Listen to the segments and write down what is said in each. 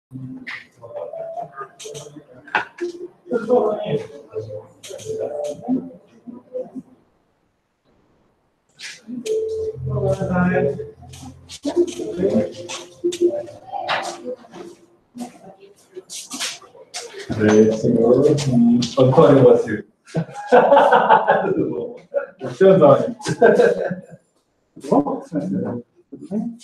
Senhor Antônio Vacilo. Tudo bom? Seu Antônio. Tudo bom? Tudo bem?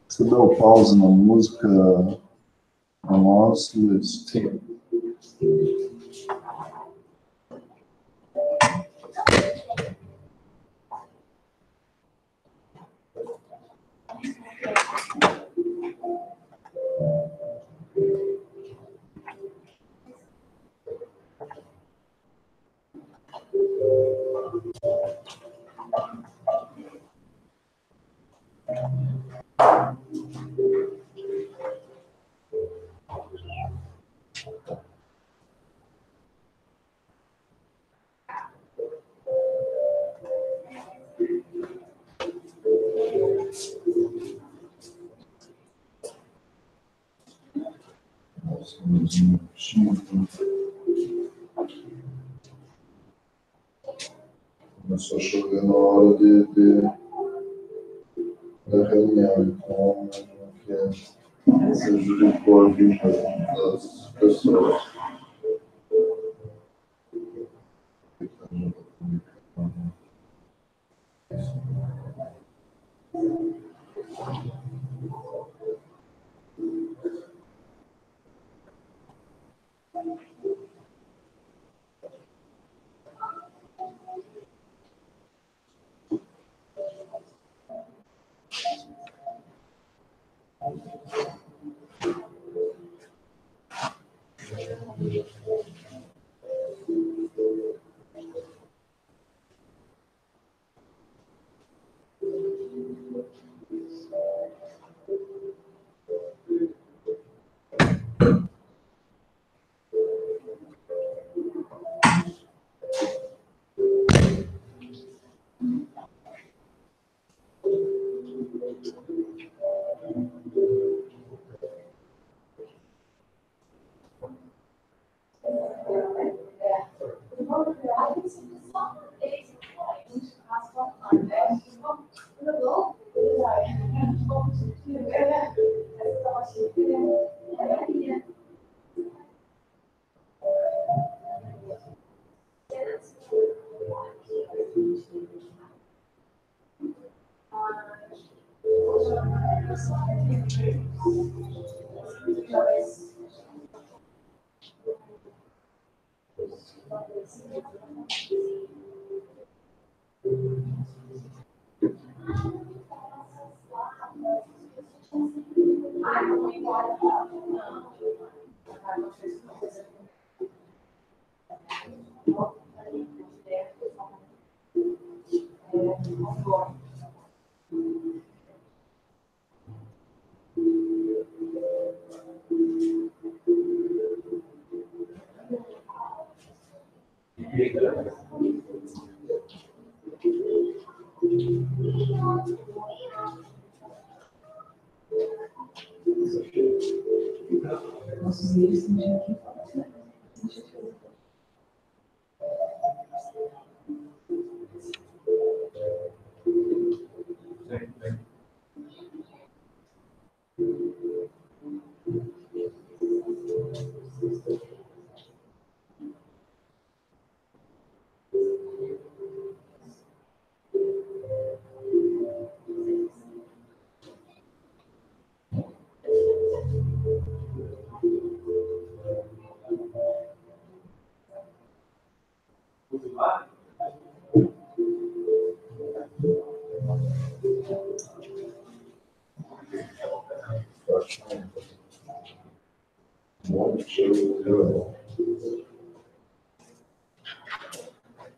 Você dá o pause na música a nós, Luiz? Sim. Começou a chover na hora da reunião, então prejudicou a vida das pessoas.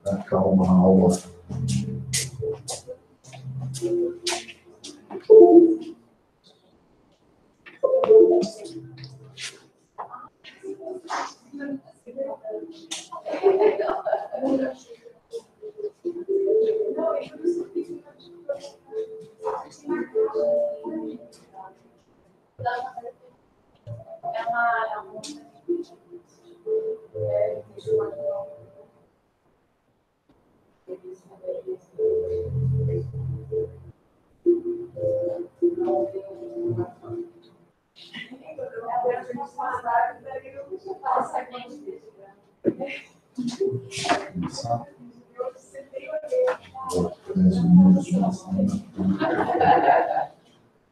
Acalma a alma.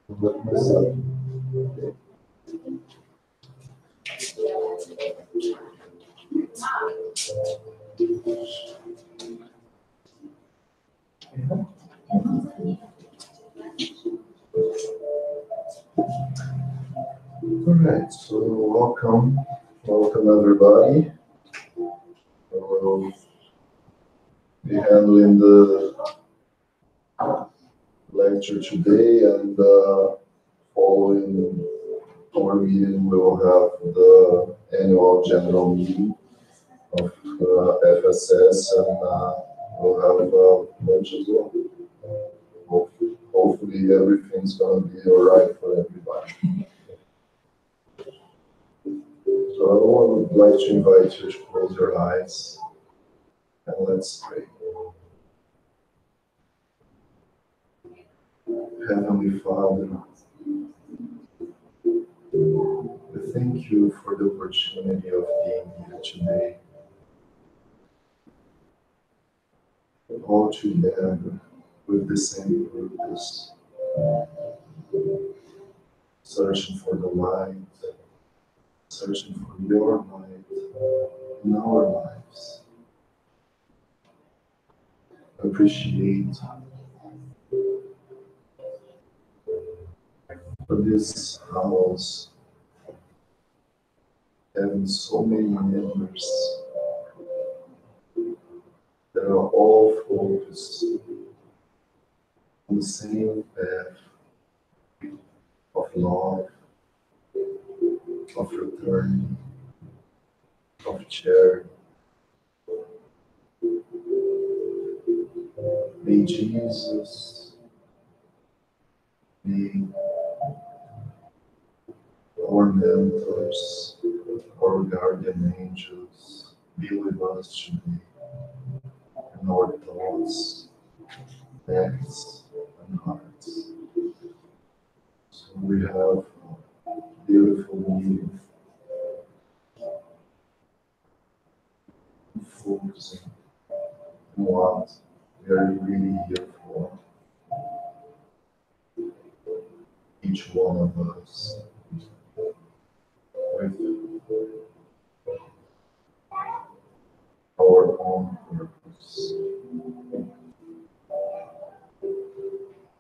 Vou começar. All right, so welcome everybody. We'll be handling the lecture today, and following our meeting, we will have the annual general meeting of FSS, and we'll have lunch as well. Hopefully everything's gonna be all right for everybody. So I would like to invite you to close your eyes and let's pray. Heavenly Father, we thank you for the opportunity of being here today, all together with the same purpose, searching for the light, searching for your light in our lives. Appreciate for this house having so many members that are all focused on the same path of love, of fraternity, of charity. May Jesus be our mentors, our guardian angels, be with us today in our thoughts, acts, and hearts. So we have a beautiful meeting, focusing on what we are really here for. Each one of us with our own purpose.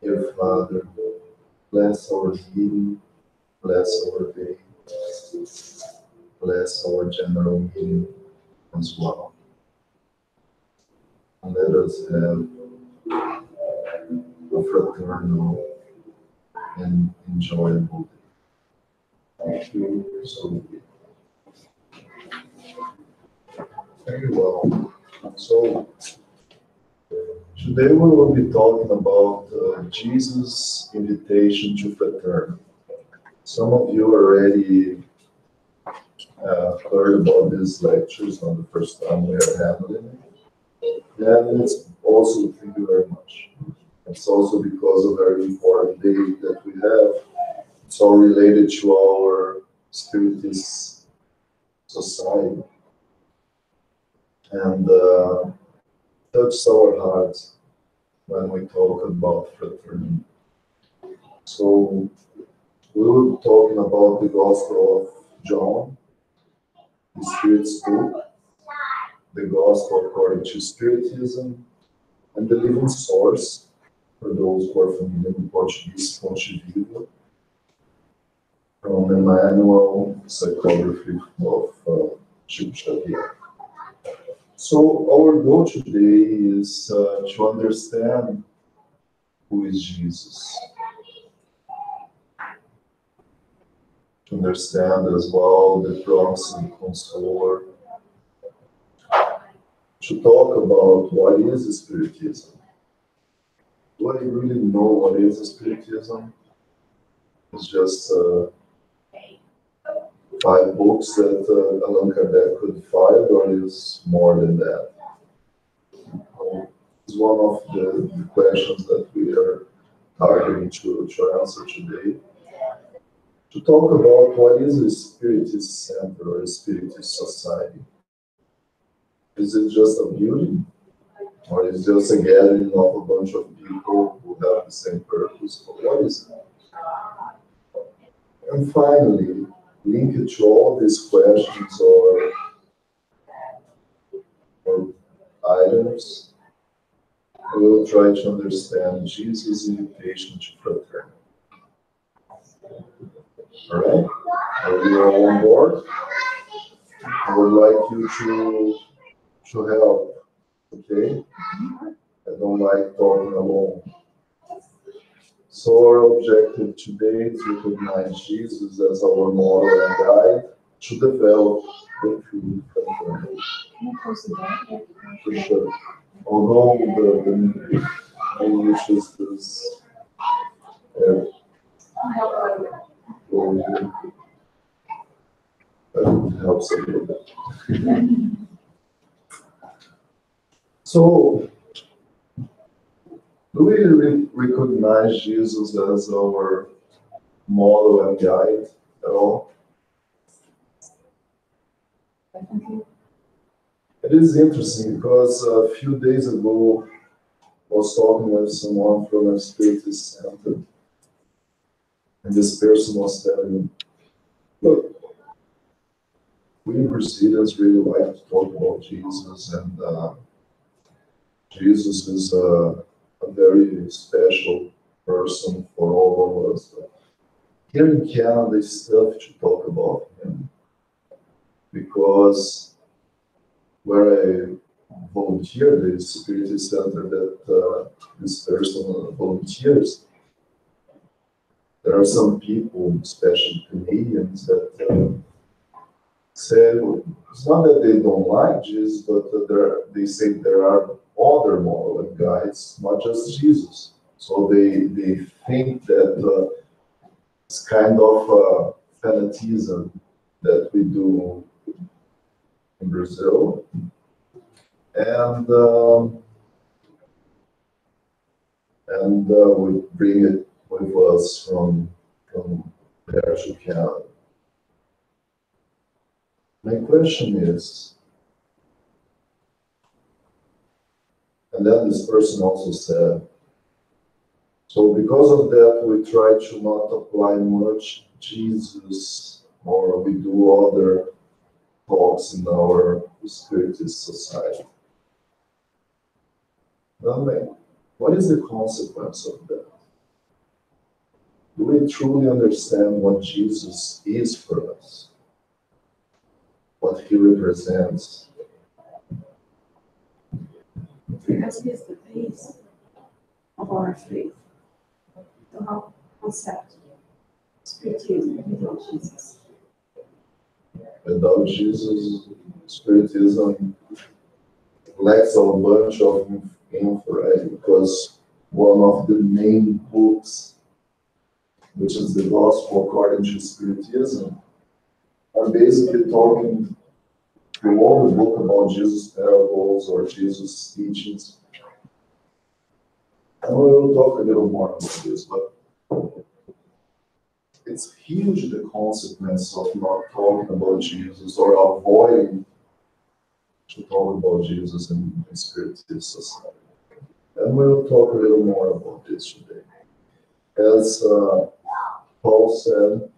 Dear Father, bless our meeting, bless our day, bless our general meeting as well. And let us have a fraternal and enjoyable day. Thank you so much. Very well. So today we will be talking about Jesus' invitation to fraternity. Some of you already heard about these lectures, not the first time we are handling it. And it's also, thank you very much. It's also because of a very important day that we have. It's all related to our Spiritist society. And touches our hearts when we talk about fraternity. So we will be talking about the Gospel of John, the Spirit's book, the Gospel according to Spiritism, and the Living Source, for those who are familiar with Portuguese, Fonte Viva. from the manual psychography of Chico Xavier. So our goal today is to understand who is Jesus, to understand as well the promising consoler, to talk about what is Spiritism. Do I really know what is Spiritism? It's just 5 books that Allan Kardec could find, or is more than that? It's one of the questions that we are targeting to answer today. To talk about what is a Spiritist center or a Spiritist society. Is it just a building? Or is it just a gathering of a bunch of people who have the same purpose? Or what is it? And finally, linked to all these questions or items, we will try to understand Jesus' invitation to fraternity. All right? Are you all on board? I would like you to help, okay? I don't like talking alone. So our objective today is to recognize Jesus as our model and guide to develop the true fraternity. For sure. Although the English is this that helps a little bit. So, do we recognize Jesus as our model and guide at all? It is interesting because a few days ago I was talking with someone from a Spiritist center, and this person was telling me, look, we Brazilians really like to talk about Jesus, and Jesus is a very special person for all of us. But here in Canada, it's tough to talk about him because where I volunteer, the Spiritist center that this person volunteers, there are some people, especially Canadians, that say it's not that they don't like Jesus, but they say there are other model and guides, not just Jesus. So they think that it's kind of fanaticism that we do in Brazil, and we bring it with us from there to Canada. My question is, and then this person also said, so because of that, we try to not apply much Jesus, or we do other talks in our Spiritist society. Well, what is the consequence of that? Do we truly understand what Jesus is for us? What he represents? Because he is the base of our faith. The whole concept, Spiritism, without Jesus. Without Jesus, Spiritism lacks a bunch of info, right? Because one of the main books, which is the Gospel according to Spiritism, are basically talking through all the book about Jesus' parables or Jesus' teachings. And we will talk a little more about this, but it's huge the consequence of not talking about Jesus or avoiding to talk about Jesus in Spiritist society. And we will talk a little more about this today. As Paul said,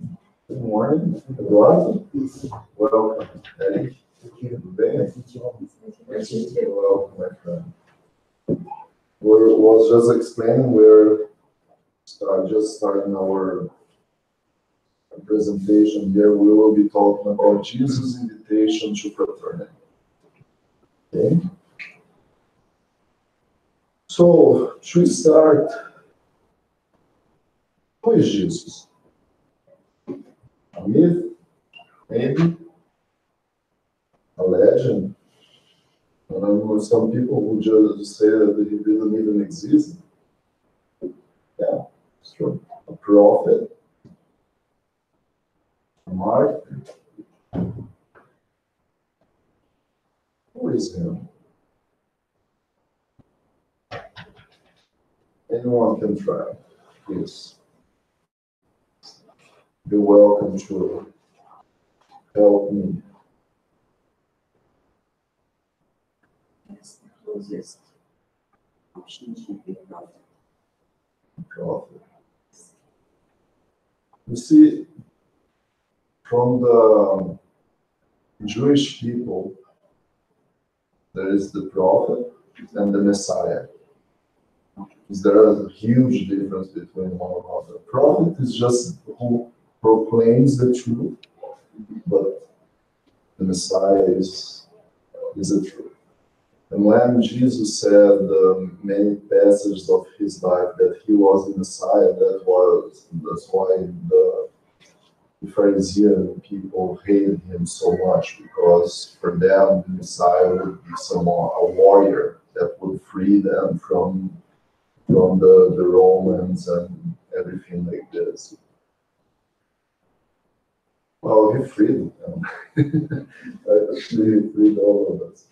good morning, Eduardo. Welcome, Eric. Tudo bem? Welcome, my friend. We was just explaining we're just starting our presentation here, we will be talking about Jesus' invitation to fraternity. Okay? So, to start, who is Jesus? A myth? Maybe? A legend? Some people who just say that he didn't even exist. Yeah, it's true. A prophet? A martyr? Who is him? Anyone can try, please. Be welcome to help me. Yes, the closest option should be prophet. Prophet. You see, from the Jewish people, there is the prophet and the Messiah. There is a huge difference between one another. Prophet is just who proclaims the truth, but the Messiah is the truth. And when Jesus said many passages of his life that he was the Messiah, that's why the Pharisee people hated him so much, because for them the Messiah would be a warrior that would free them from the Romans and everything like this. Well, he freed them. He freed all of us.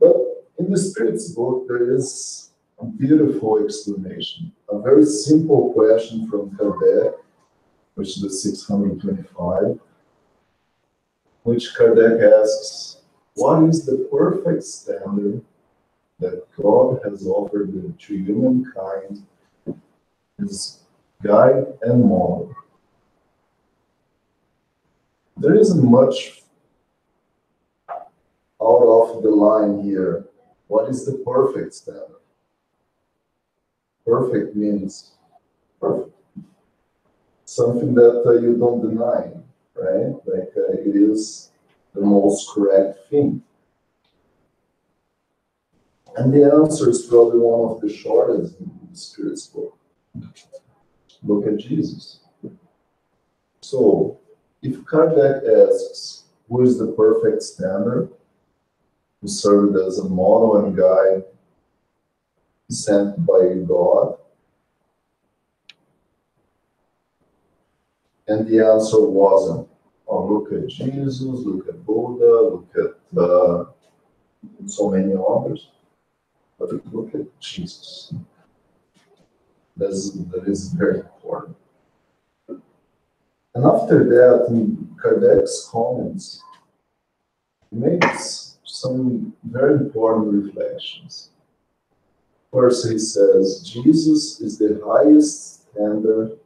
But in the Spirit's book, there is a beautiful explanation. A very simple question from Kardec, which is the 625, which Kardec asks, what is the perfect standard that God has offered to humankind, his guide and model? There isn't much out of the line here. What is the perfect standard? Perfect means perfect. Something that you don't deny, right? Like it is the most correct thing. And the answer is probably one of the shortest in the Spirit's book. Look at Jesus. So, if Kardec asks, who is the perfect standard, who served as a model and guide sent by God, and the answer wasn't, oh, look at Jesus, look at Buddha, look at so many others, but look at Jesus. That is very important. And after that, in Kardec's comments, he makes some very important reflections. First, he says, Jesus is the highest standard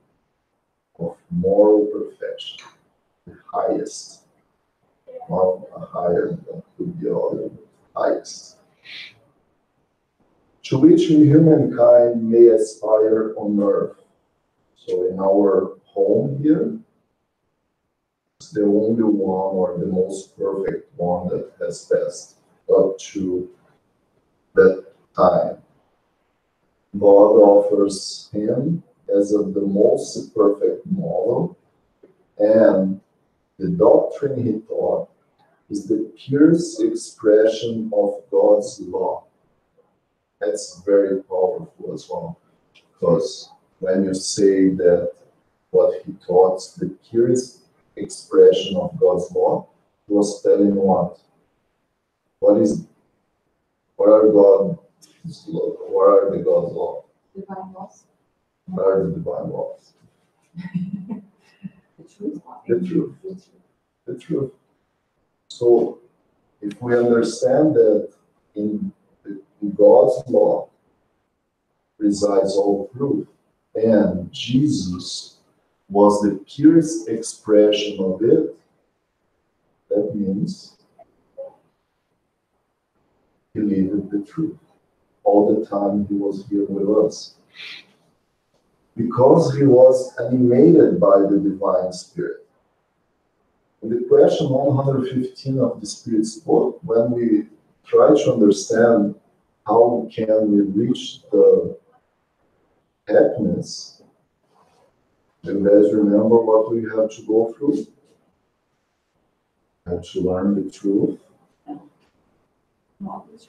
of moral perfection. The highest. Not a higher than could be other, highest. To which humankind may aspire on earth. So in our home here, it's the only one or the most perfect one that has passed up to that time. God offers him as of the most perfect model, and the doctrine he taught is the purest expression of God's law. That's very powerful as well, because when you say that what he taught is the purest expression of God's law, he was telling what? What are the God's law? Divine laws. What are the divine laws? The truth. The truth. The truth. So, if we understand that in God's law resides all truth, and Jesus was the purest expression of it, that means he lived the truth all the time he was here with us. Because he was animated by the divine spirit. In the question 115 of the Spirit's book, when we try to understand how can we reach the happiness, you guys remember what we have to go through? We have to learn the truth.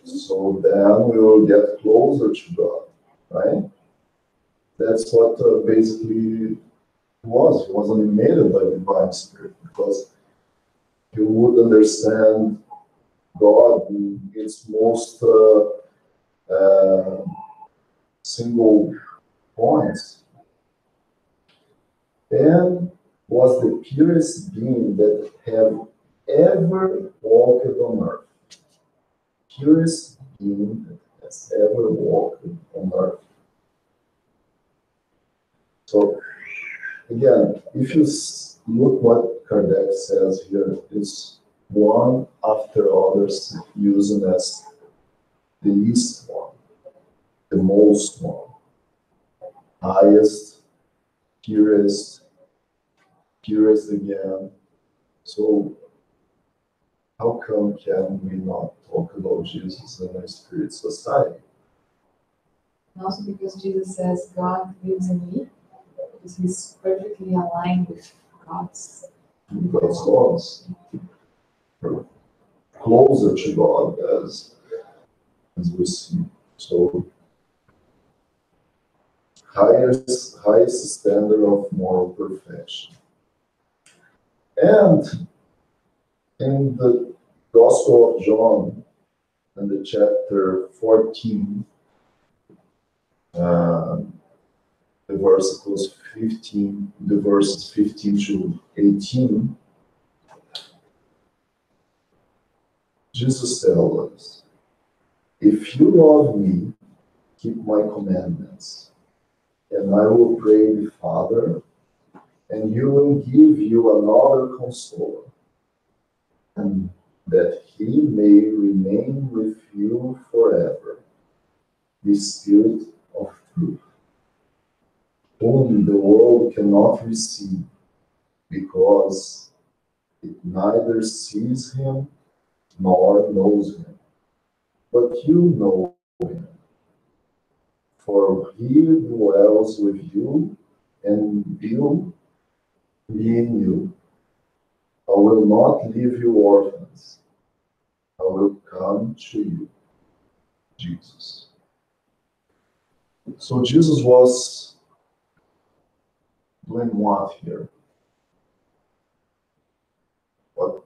So then we will get closer to God, right? That's what basically was. He was animated by the Divine Spirit because he would understand God in its most single points, and was the purest being that have ever walked on earth. Purest being that has ever walked on earth. So again, if you look what Kardec says here, it's one after others using as the least one, the most one, highest, purest again. So how come can we not talk about Jesus in a spirit society? And also because Jesus says God lives in me, because he's perfectly aligned with God's. Because God's closer to God as we see. So highest standard of moral perfection. And in the Gospel of John, in the chapter 14, the verses 15 to 18, Jesus tells us, if you love me, keep my commandments, and I will pray the Father, and he will give you another consoler, and that he may remain with you forever, the Spirit of truth, whom the world cannot receive, because it neither sees him nor knows him. But you know him, for he dwells with you and will be in you. I will not leave you orphans. I will come to you. Jesus. So Jesus was doing what here? What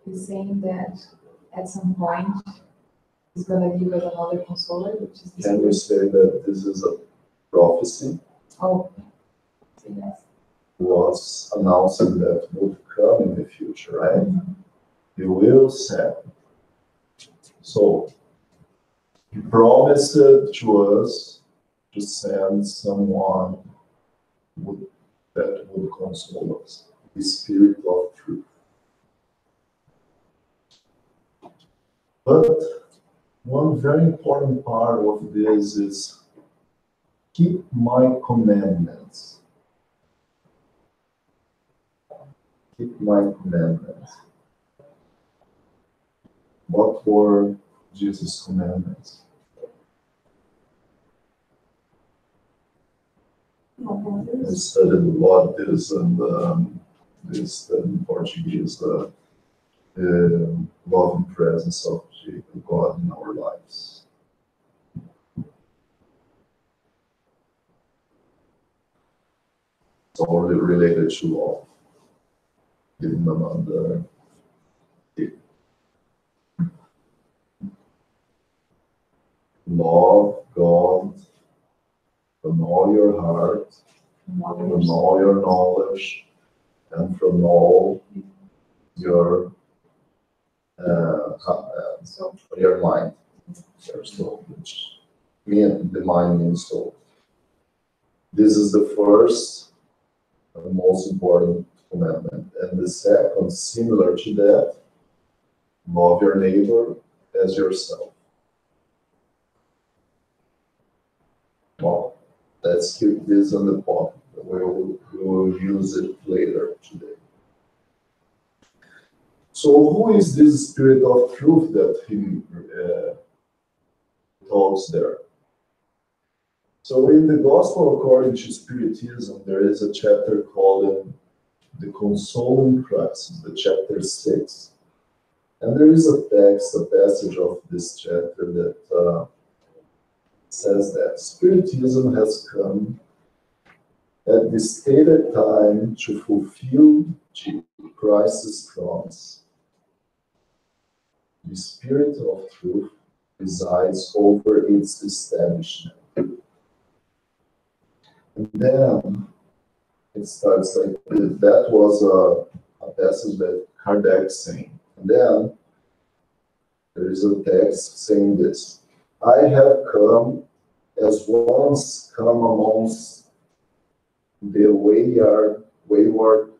He's saying that at some point he's going to give us another consoler, which is the can you say that this is a prophecy? Oh, so yes. Was announcing that would come in the future, right? He will send. So he promised to us to send someone that would console us, the Spirit of truth. But one very important part of this is keep my commandments. Keep my commandments. What were Jesus' commandments? I studied a lot this and this in Portuguese, the love and presence of God in our lives. It's all related to love. Giving them another love God from all your heart, from all your knowledge, and from all your your mind, your soul, which the mind means soul. This is the first and most important commandment. And the second, similar to that, love your neighbor as yourself. Well, let's keep this on the pocket. we'll use it later today. So who is this Spirit of truth that he talks there? So in the Gospel according to Spiritism, there is a chapter called The Consoling Crisis, the chapter 6. And there is a passage of this chapter that says that Spiritism has come at the stated time to fulfill Christ's promise. The Spirit of truth presides over its establishment. And then it starts like that was a passage that Kardec saying. And then there is a text saying this: I have come as once come amongst the wayward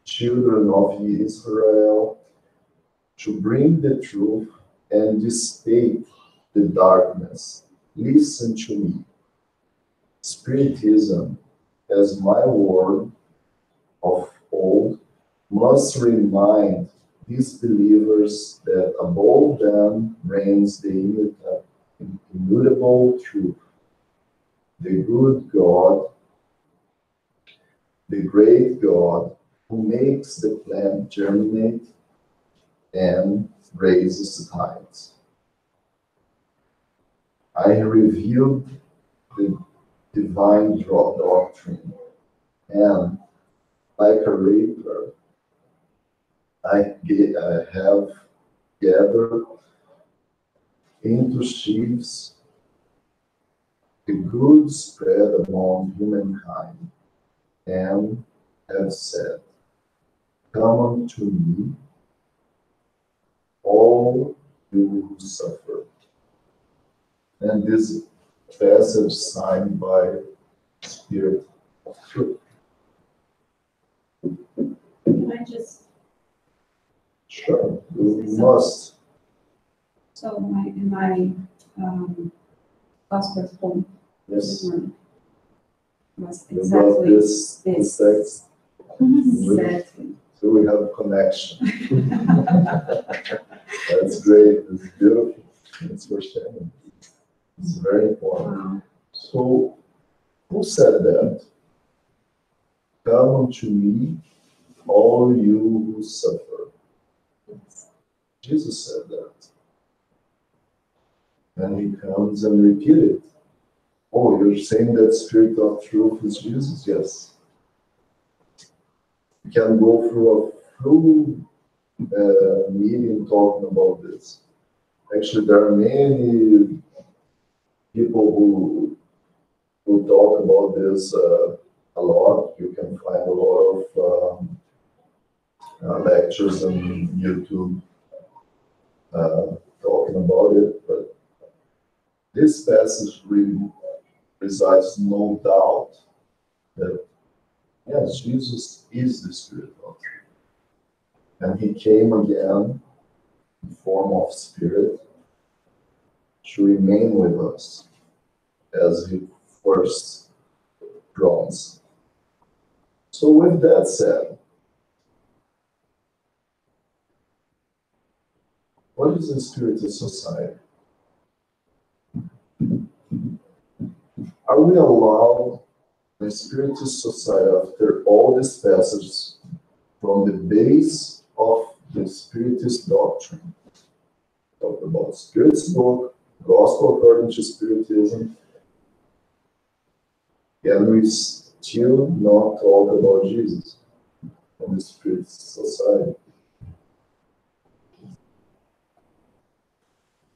children of Israel to bring the truth and dissipate the darkness. Listen to me. Spiritism, as my word of old, must remind these believers that above them reigns the immutable truth, the good God, the great God, who makes the plant germinate and raises the tides. I revealed the divine doctrine, and like a reaper, I have gathered into sheaves the good spread among humankind, and have said, come unto me, all you who suffer. And this passage signed by Spirit of Truth. Can I just, Sure, you must. so in my gospel home this Yes, morning was you got exactly this this. text, Exactly. so we have a connection. That's great, it's beautiful, it's for sharing. It's very important. Wow. So, who said that? Come unto me, all you who suffer. Jesus said that. And he comes and repeats it. Oh, you're saying that Spirit of Truth is Jesus? Yes. You can go through a full meeting talking about this. Actually, there are many people who talk about this a lot. You can find a lot of lectures on YouTube talking about it. But this passage really resides no doubt that, yes, Jesus is the Spirit of truth. And he came again in form of Spirit to remain with us as he first promised. So with that said, what is the Spiritist society? Are we allowed the Spiritist society, after all these passages, from the base of the Spiritist doctrine? Talk about Spirit's book, Gospel according to Spiritism. Can we still not talk about Jesus in the Spiritist society?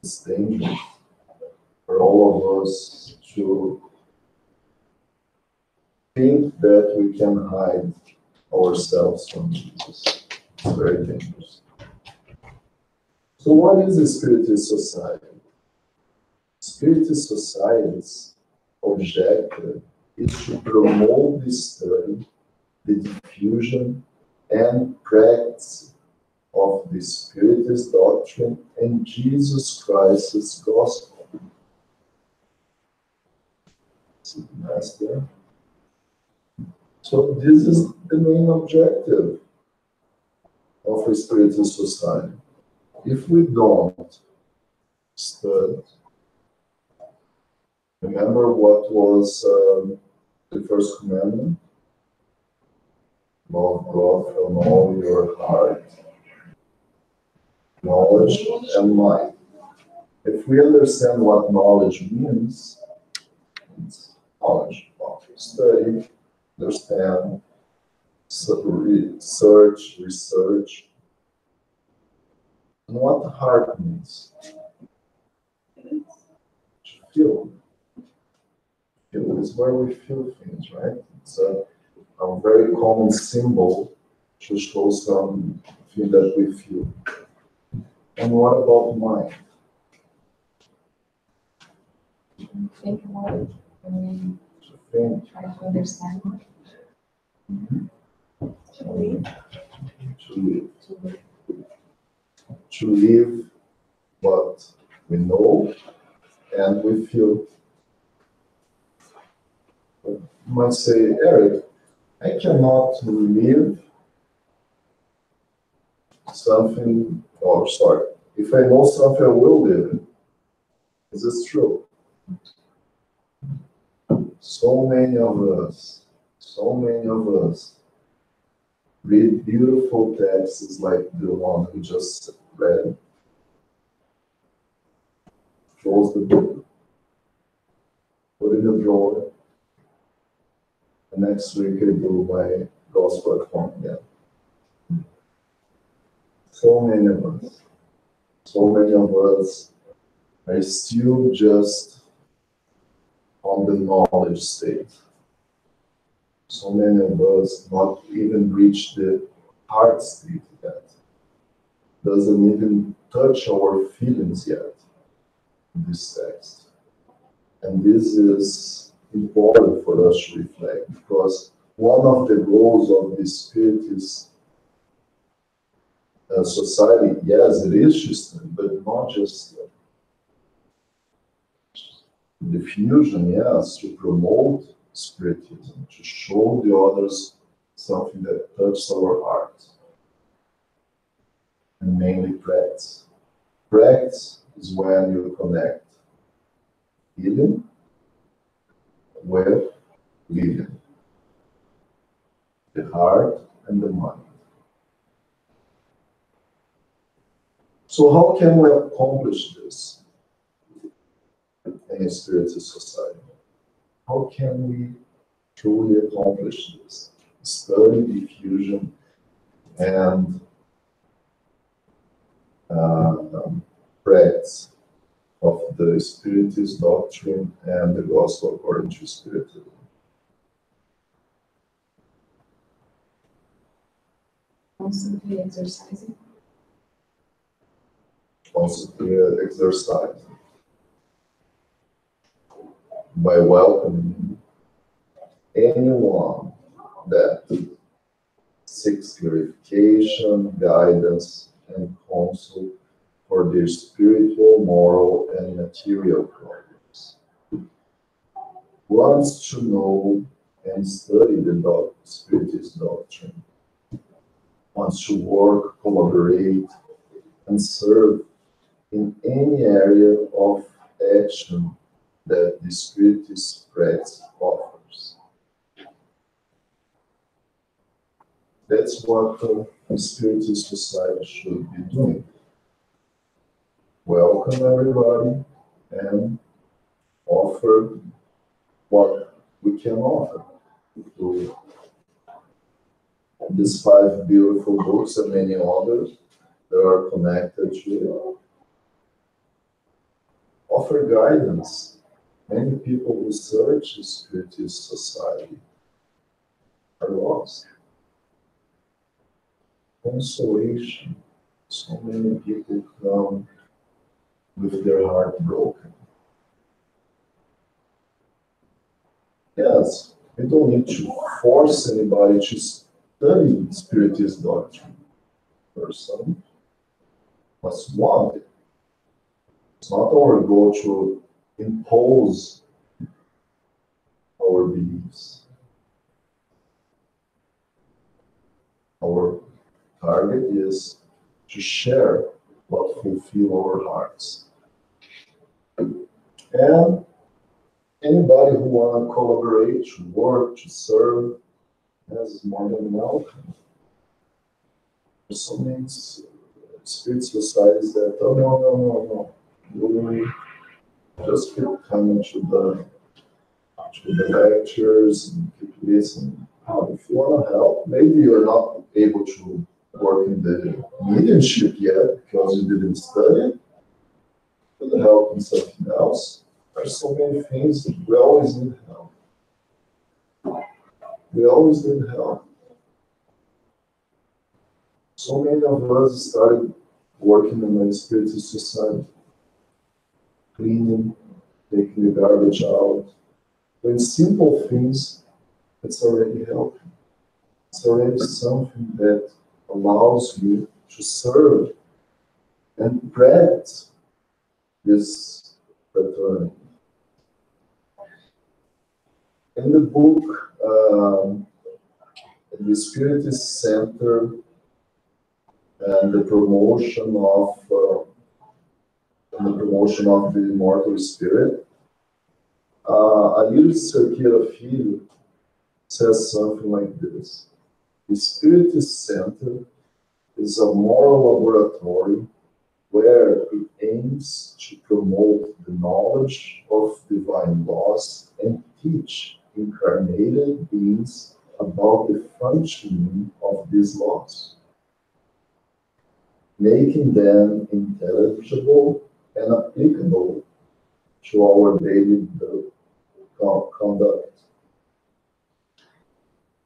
It's dangerous for all of us to think that we can hide ourselves from Jesus. It's very dangerous. So what is the Spiritist society? Spiritist society's objective is to promote the study, the diffusion, and practice of the Spiritist doctrine and Jesus Christ's gospel. See the mass there? So this is the main objective of a spiritual society. If we don't study, remember what was the first commandment? Love God from all your heart, knowledge, and mind. If we understand what knowledge means, it's knowledge, study, understand, research. And what heart means? To feel. Feel is where we feel things, right? It's a very common symbol to show something that we feel. And what about mind? Think about it when To think, we try to understand. To live. to live what we know and we feel. You might say, Eric, I cannot live something, or sorry, if I know something, I will live it. Is this true? So many of us read beautiful texts like the one we just read. Close the book, put it in the drawer, and next week I do my gospel at home again. So many of us are still just on the knowledge state. So many of us not even reach the heart state yet. Doesn't even touch our feelings yet in this text. And this is important for us to reflect, because one of the goals of the Spiritist society, yes, it is to study, but not just diffusion, yes, to promote Spiritism, to show the others something that touches our heart. And mainly practice. Practice is when you connect feeling with living, the heart and the mind. So how can we accomplish this in a spiritual society? How can we truly accomplish this? Study, diffusion, and practice of the Spiritist doctrine and the gospel according to Spiritism. Constantly exercising. Constantly exercise by welcoming anyone that seeks clarification, guidance, and counsel for their spiritual, moral, and material problems. Wants to know and study the Spiritist doctrine. Wants to work, collaborate, and serve in any area of action that the Spiritist practice offers. That's what a Spiritist society should be doing. Welcome everybody and offer what we can offer. So, these 5 beautiful books and many others that are connected to offer guidance. Many people who search the Spiritist society are lost. Consolation. So many people come with their heart broken. Yes, we don't need to force anybody to study Spiritist doctrine. Person must want it. It's not our goal to impose our beliefs. target is to share what fulfill our hearts. And anybody who want to collaborate, to work, to serve, has more than welcome. There's so many spirit societies that, oh, no. We just keep coming to the lectures and keep listening. If you want to help, maybe you're not able to work in the mediumship yet because you didn't study. You could help in something else. There's so many things. We always need help. We always need help. So many of us started working in a spiritual society, cleaning, taking the garbage out, doing simple things. It's already helping. It's already something that allows you to serve and practice this fraternity. In the book, the Spirit Center and the promotion of the immortal spirit, Ailton Cerqueira Filho says something like this: the Spirit Center is a moral laboratory where it aims to promote the knowledge of divine laws and teach incarnated beings about the functioning of these laws, making them intelligible and applicable to our daily conduct.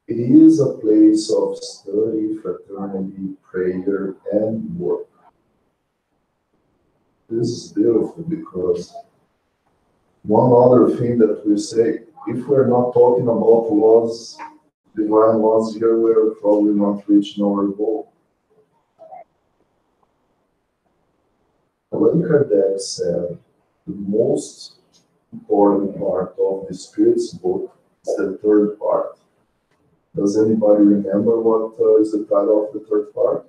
It is a place of study, fraternity, prayer, and work. This is beautiful because one other thing that we say, if we're not talking about laws, divine laws here, we're probably not reaching our goal. Allan Kardec said the most important part of the Spirit's book is the third part. Does anybody remember what is the title of the third part?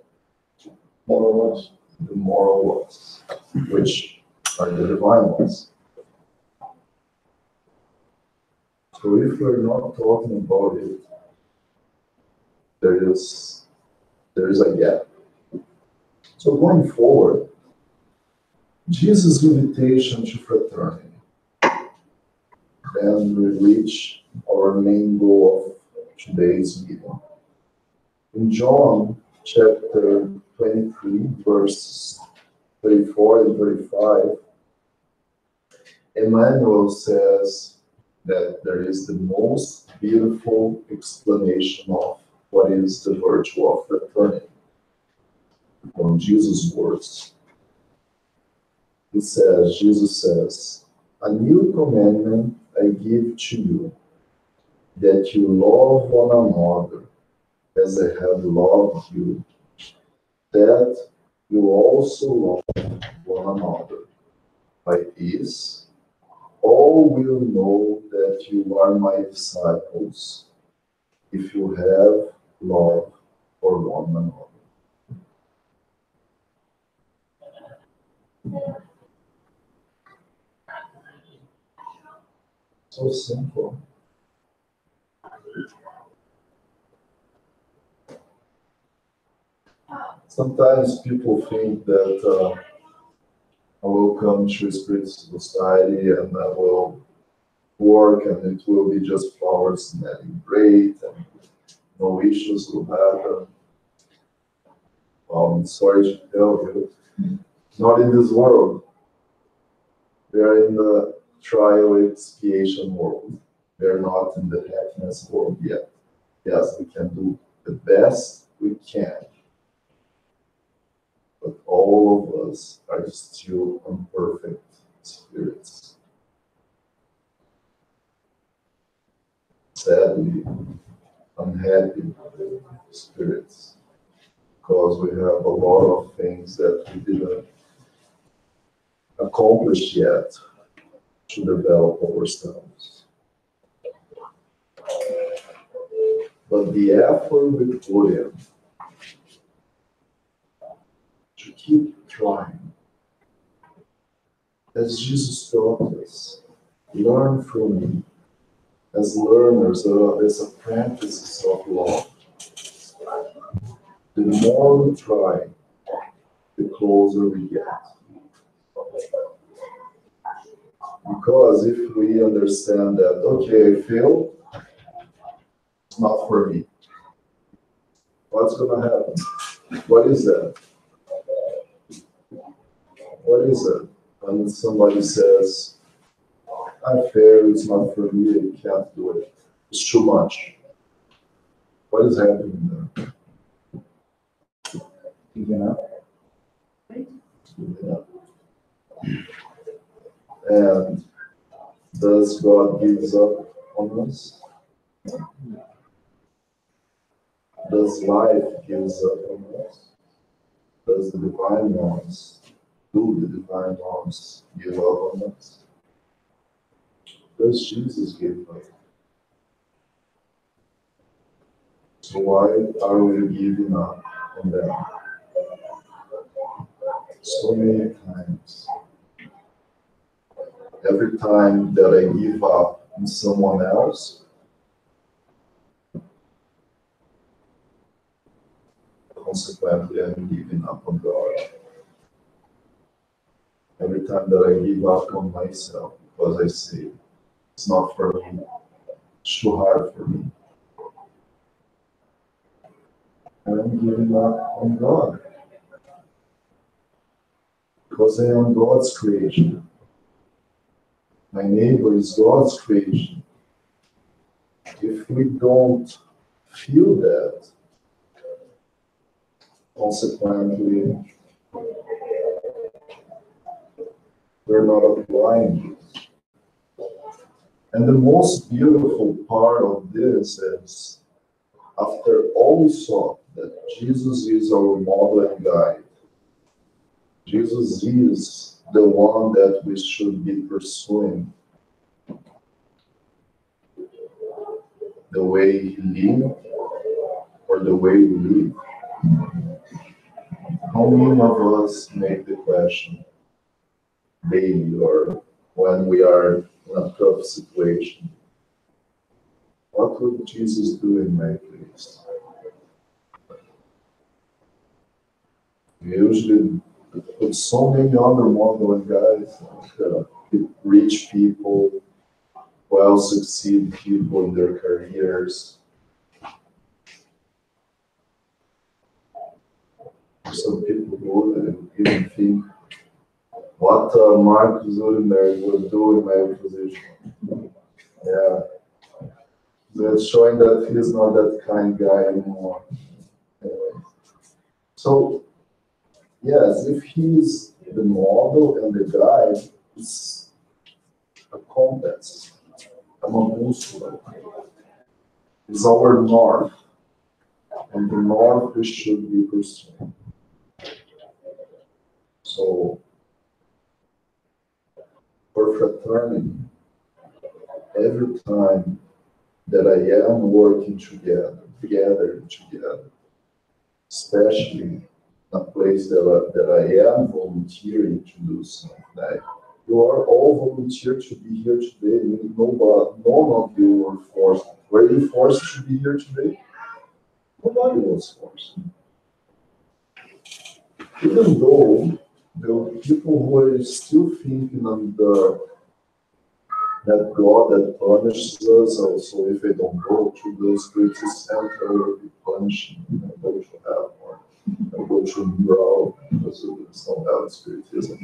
Moral laws. The moral laws, which are the divine laws. So if we're not talking about it, there is a gap. So going forward, Jesus' invitation to fraternity. Then we reach our main goal of today's meeting. In John chapter 23, verses 34 and 35, Emmanuel says that there is the most beautiful explanation of what is the virtue of fraternity. From Jesus' words. Jesus says, "A new commandment I give to you, that you love one another as I have loved you, that you also love one another. By this, all will know that you are my disciples, if you have love for one another." So simple. Sometimes people think that I will come to a spirit society and I will work and it will be just flowers smelling great and no issues will happen. Sorry to tell you, not in this world. We are in the trial expiation world. We are not in the happiness world yet. Yes, we can do the best we can. But all of us are still imperfect spirits. Sadly, unhappy spirits. Because we have a lot of things that we didn't accomplish yet to develop ourselves. But the effort we put in, to keep trying. As Jesus taught us, learn from me, as learners, as apprentices of love. The more we try, the closer we get. Because if we understand that, okay, I failed, it's not for me. What's going to happen? What is that? What is it? When somebody says, I failed, it's not for me, I can't do it. It's too much. What is happening there? Giving up. Giving up. And does God give up on us? Does life give up on us? Does the divine ones, do the divine ones give up on us? Does Jesus give up? So why are we giving up on them? So many times. Every time that I give up on someone else, consequently I'm giving up on God. Every time that I give up on myself, because I say, it's not for me, it's too hard for me. And I'm giving up on God. Because I am God's creation. My neighbor is God's creation. If we don't feel that, consequently, we're not applying it. And the most beautiful part of this is, after all we saw, that Jesus is our model and guide. Jesus is the one that we should be pursuing. The way he lived, or the way we live. How many of us make the question daily or when we are in a tough situation? What would Jesus do in my place? We usually put so many other model guys, rich people, well-succeeded people in their careers. Some people would even think what Mark Zuckerberg would do in my position. Yeah. That's showing that he's not that kind guy anymore. Anyway. So, yes, if he's the model and the guide, it's a compass, a bússola. It's our north, and the north we should be pursuing. So, for fraternity, every time that I am working together, especially in a place that I am volunteering to do something. Like, you are all volunteered to be here today. None of you were forced. Were you forced to be here today? Nobody was forced. Even though the people who are still thinking on that God that punishes us also if they don't go to those spiritual center will be punishing. I go to hell or I go to Neural because of this no hell spiritism.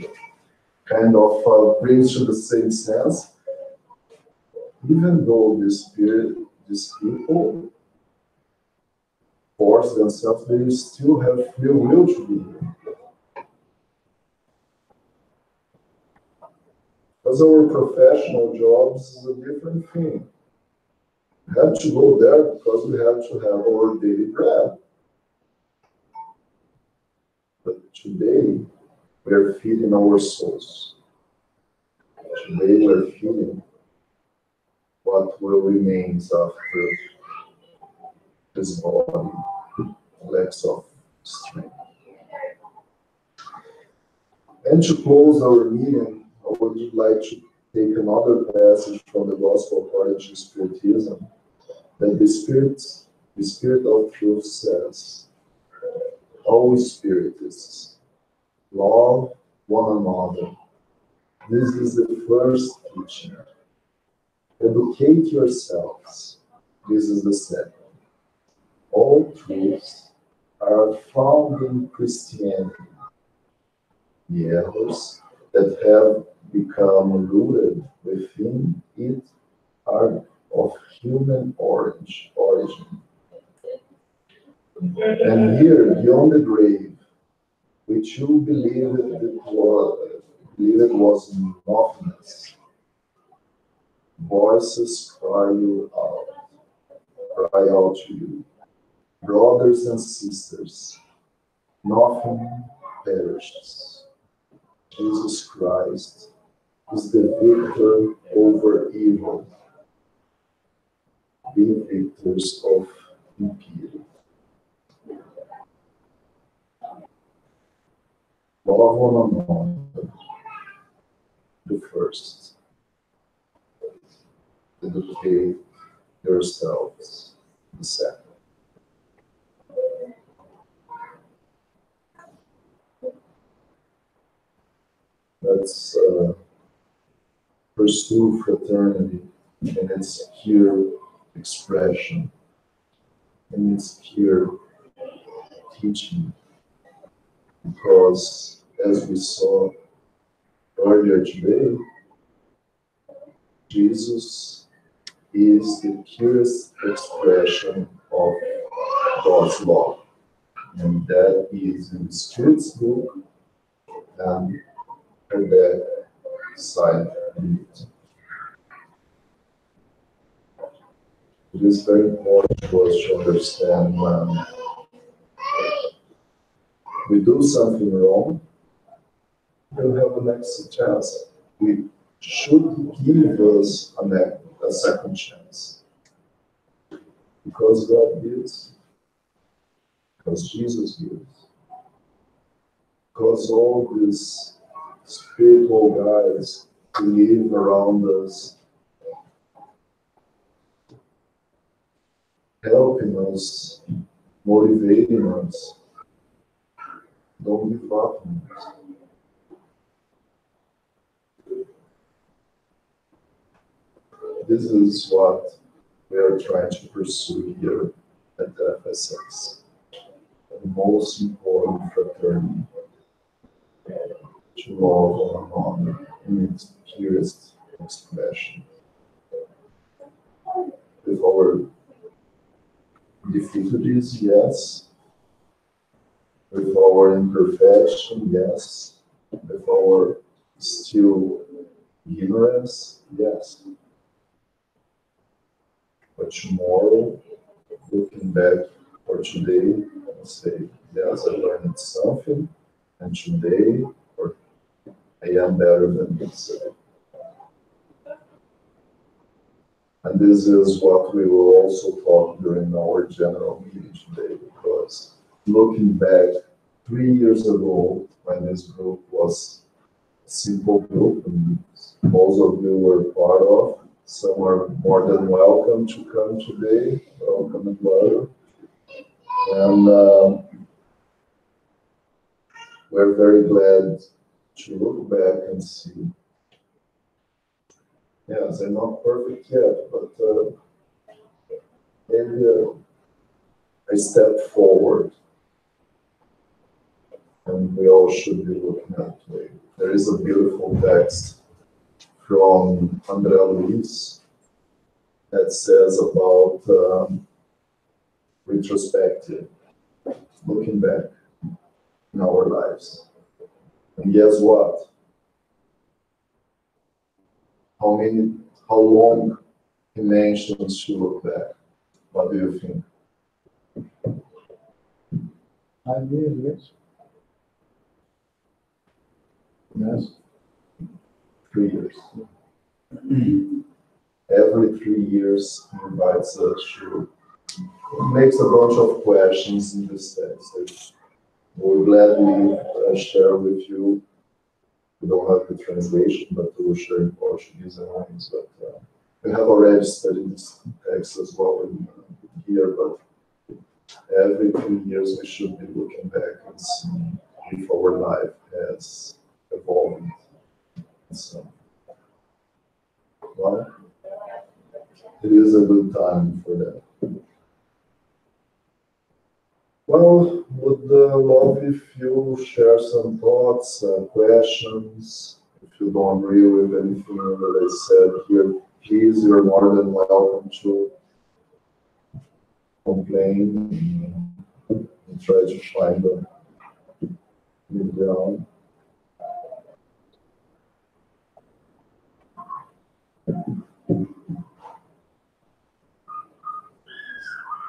Kind of brings to the same sense. Even though these people force themselves, they still have free will to be here. Because our professional jobs is a different thing. We have to go there because we have to have our daily bread. But today, we are feeding our souls. Today, we are feeding what will remain after this body lacks of strength. And to close our meeting, I would like to take another passage from the Gospel according to Spiritism, that the Spirit of Truth says, "O Spiritists, love one another. This is the first teaching. Educate yourselves. This is the second. All truths are found in Christianity. The errors that have become rooted within it are of human origin. And here, beyond the grave, which you believed it was nothingness, voices cry out to you, brothers and sisters, nothing perishes. Jesus Christ is the victor over evil. Be victors of impurity. Love one another, the first. Educate yourselves, the second. Let's pursue fraternity in its pure expression, in its pure teaching, because as we saw earlier today, Jesus is the purest expression of God's law, and that is in the Spirit's book and her deck side beneath. It is very important for us to understand when we do something wrong, we'll have the next chance. We should give us a second chance. Because God gives, because Jesus gives, because all these spiritual guides who live around us, helping us, motivating us. Don't give up on us. This is what we are trying to pursue here at the FSS. The most important fraternity, to love one another in its purest expression. With our difficulties, yes. With our imperfection, yes. With our still ignorance, yes. But tomorrow, looking back for today, I say, yes, I learned something, and today, I am better than yesterday. And this is what we will also talk during our general meeting today, because looking back 3 years ago, when this group was a simple group, and most of you were part of, some are more than welcome to come today, welcome and welcome. And we're very glad to look back and see. Yes, I'm not perfect yet, but maybe I stepped forward, and we all should be looking that way. There is a beautiful text from Andrea Luiz that says about retrospective, looking back in our lives. And guess what? How long he mentions to look back? What do you think? 5 years, yes. Yes. 3 years. Every 3 years he invites us to, makes a bunch of questions in this text. We'll gladly share with you we don't have the translation, but we will share in Portuguese and lines. But we have already studied this text as well in here, but every 2 years we should be looking back and see if our life has evolved. So, well, it is a good time for that. Well, would love if you share some thoughts, questions. If you don't agree with anything that I said here, please, you're more than welcome to complain and try to find a middle ground.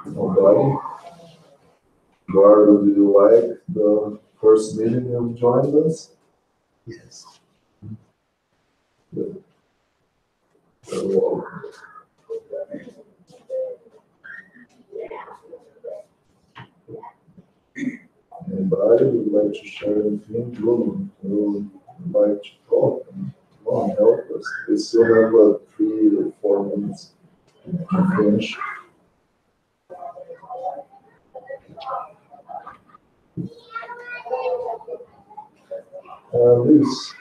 Nobody? Eduardo, did you like the first meeting you joined us? Yes. Good. Very well. Anybody would like to share anything? Bruno, would like to talk? Come on, help us. We still have 3 or 4 minutes to finish. Luiz,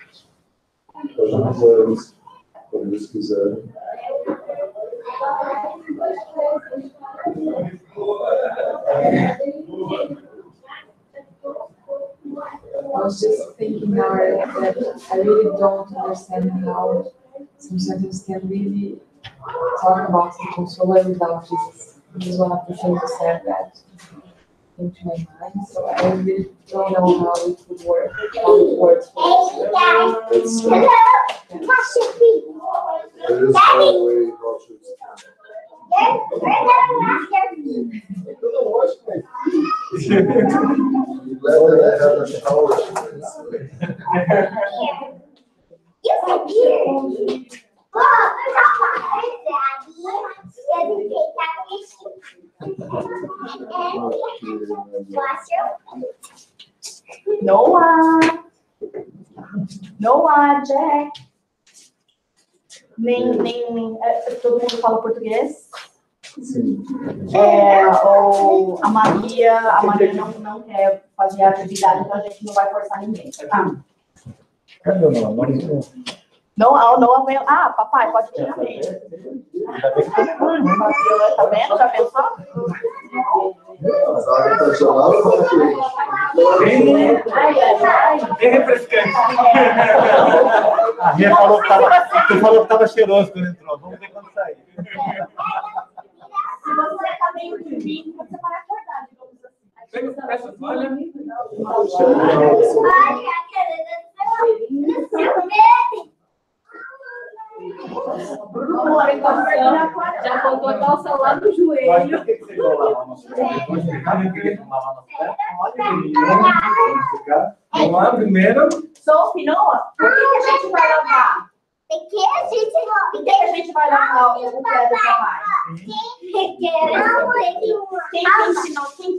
quando eles quiserem. I was just thinking now that I really don't understand how some sentence can really talk about the consoler without Jesus. This is one of the things you said that came to my mind. So I really don't know how it would work, how it works for us. There is no way how to explain. Glad that I have a shower. Noah, Jack. Todo mundo fala português? Sim. Ou a Maria não quer fazer a atividade, então a gente não vai forçar ninguém. Cadê o nome? Noah veio. Papai, pode tirar mesmo. Tá vendo? Já pensou? Bem refrescante. A minha falou que tava cheiroso quando entrou. Vamos ver quando sair. Se você tá meio dormindo, você vai acordar, digamos assim. Olha. Bruno, já botou a calça lá no joelho. Vamos lá, primeiro. Sophie, Noah, por que a gente vai lavar? Por que a gente vai lavar o pé do papai? Quem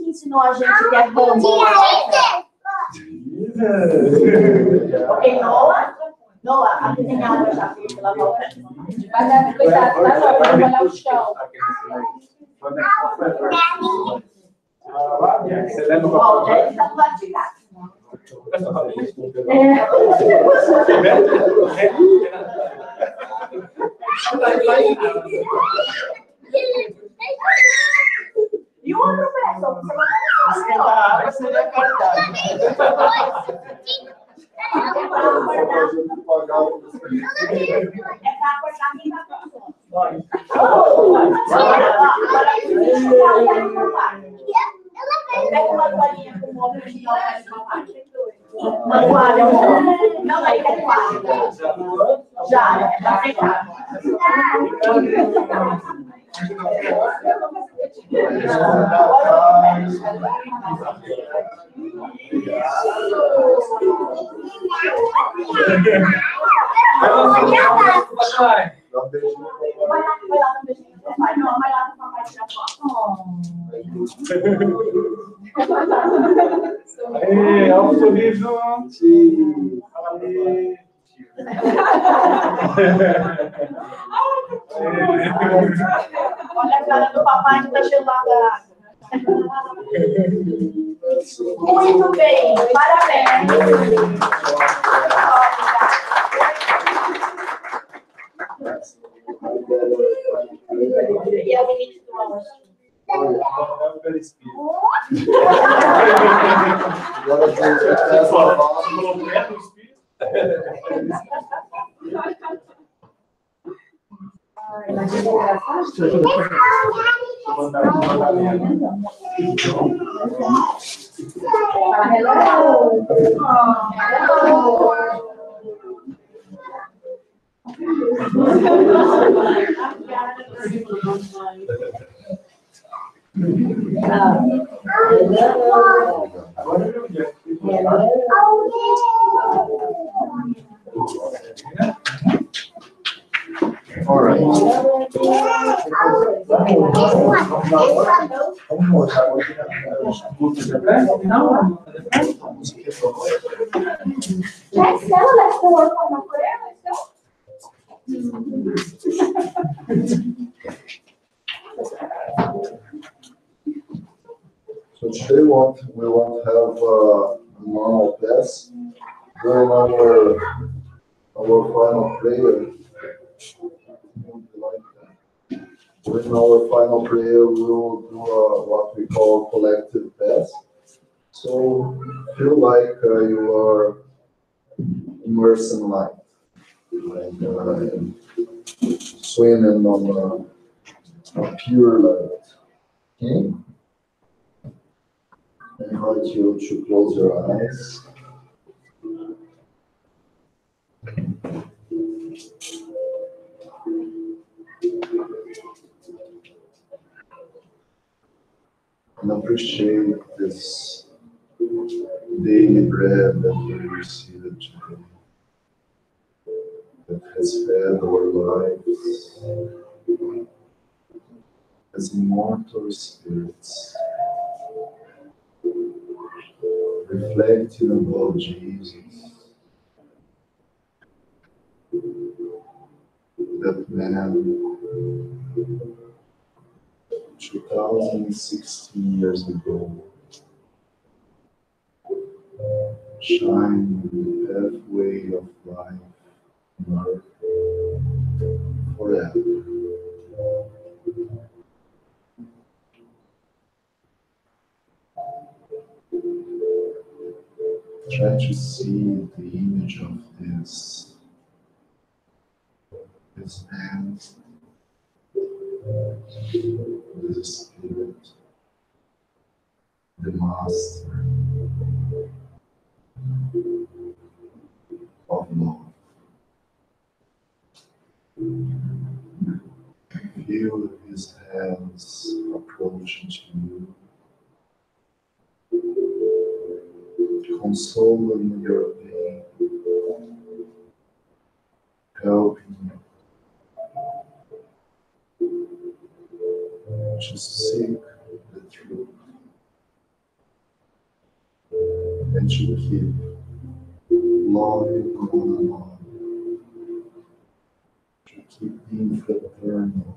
que ensinou a gente que é bom? Ok, Noah, aqui tem água já para lavar o pé. Cuidado, tá, João? Para não molhar o chão. Você leva Ó, já está do lado de cá. E o outro pé, só você vai seria qualidade. É para acordar quem está passando. Pega uma toalhinha com o óculos de papai. Uma toalha, não, aí é toalha. Já, tá fechado. Vai lá no beijinho do papai. Não, vai lá no papai tirar foto. Aí, olha o sorriso. Aí. Olha a cara do papai que tá gelada. Muito bem, parabéns. E a menina do almoço? Agora all right. Let's go work on the prayer. Let's go. So today we want to have a normal test during our final prayer. During our final prayer, we will do what we call collective test. So feel like you are immersed in light, like swimming on a pure light. Okay? I invite you to close your eyes. And appreciate this daily bread that we received today, that has fed our lives as immortal spirits, reflecting about Jesus, that man 2016 years ago, shining the pathway of life on earth forever. Try to see the image of this man, this spirit, the master of love. Feel his hands approaching to you, consoling your pain, helping you to seek the truth and to keep loving one another, to keep being fraternal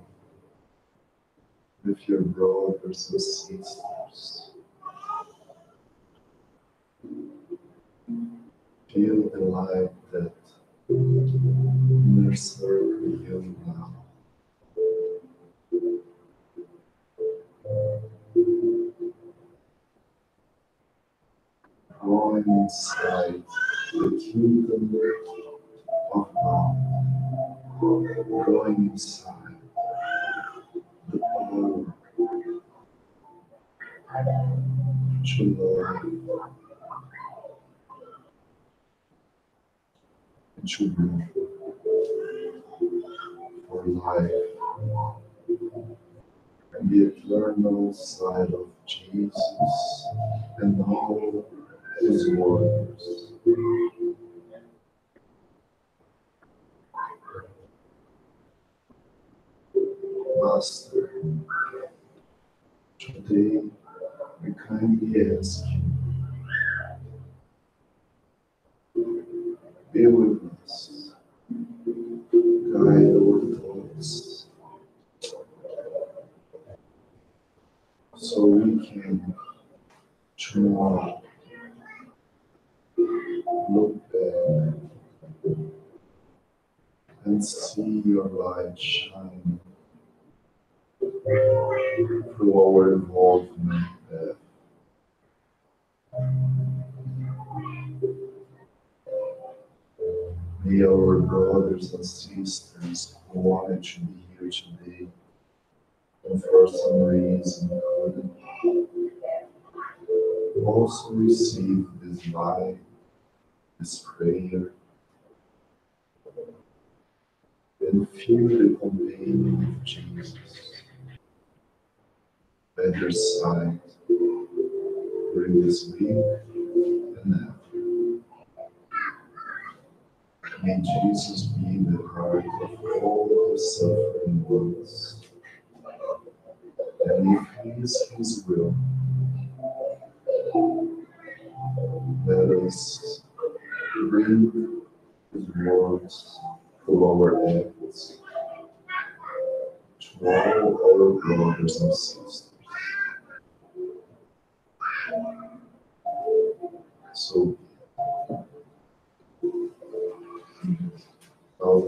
with your brothers and sisters. Feel the light that nurses you now. Growing inside the kingdom of God, growing inside the power to love and to grow for life and the eternal side of Jesus and all his warriors. Master, today we kindly ask you, be with us, guide our thoughts so we can tomorrow look back and see your light shine through our involvement path. May our brothers and sisters who wanted to be here today and for some reason couldn't also receive this light, this prayer, and feel the companion of Jesus at their side during this week and after. May Jesus be the heart of all the suffering ones. And if He is His will, let us bring His words through our acts to all our brothers and sisters. So,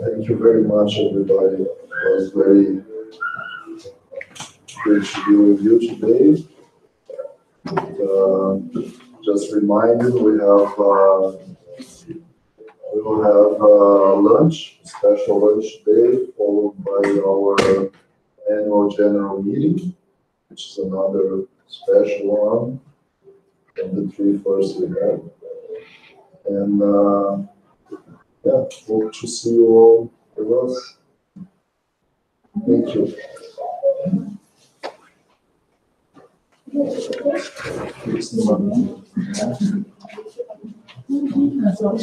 thank you very much, everybody. It was very good to be with you today. Just reminding, we will have lunch, special lunch day, followed by our annual general meeting, which is another special one from the 3 first we had. And yeah, hope to see you all with us. Thank you. That's all.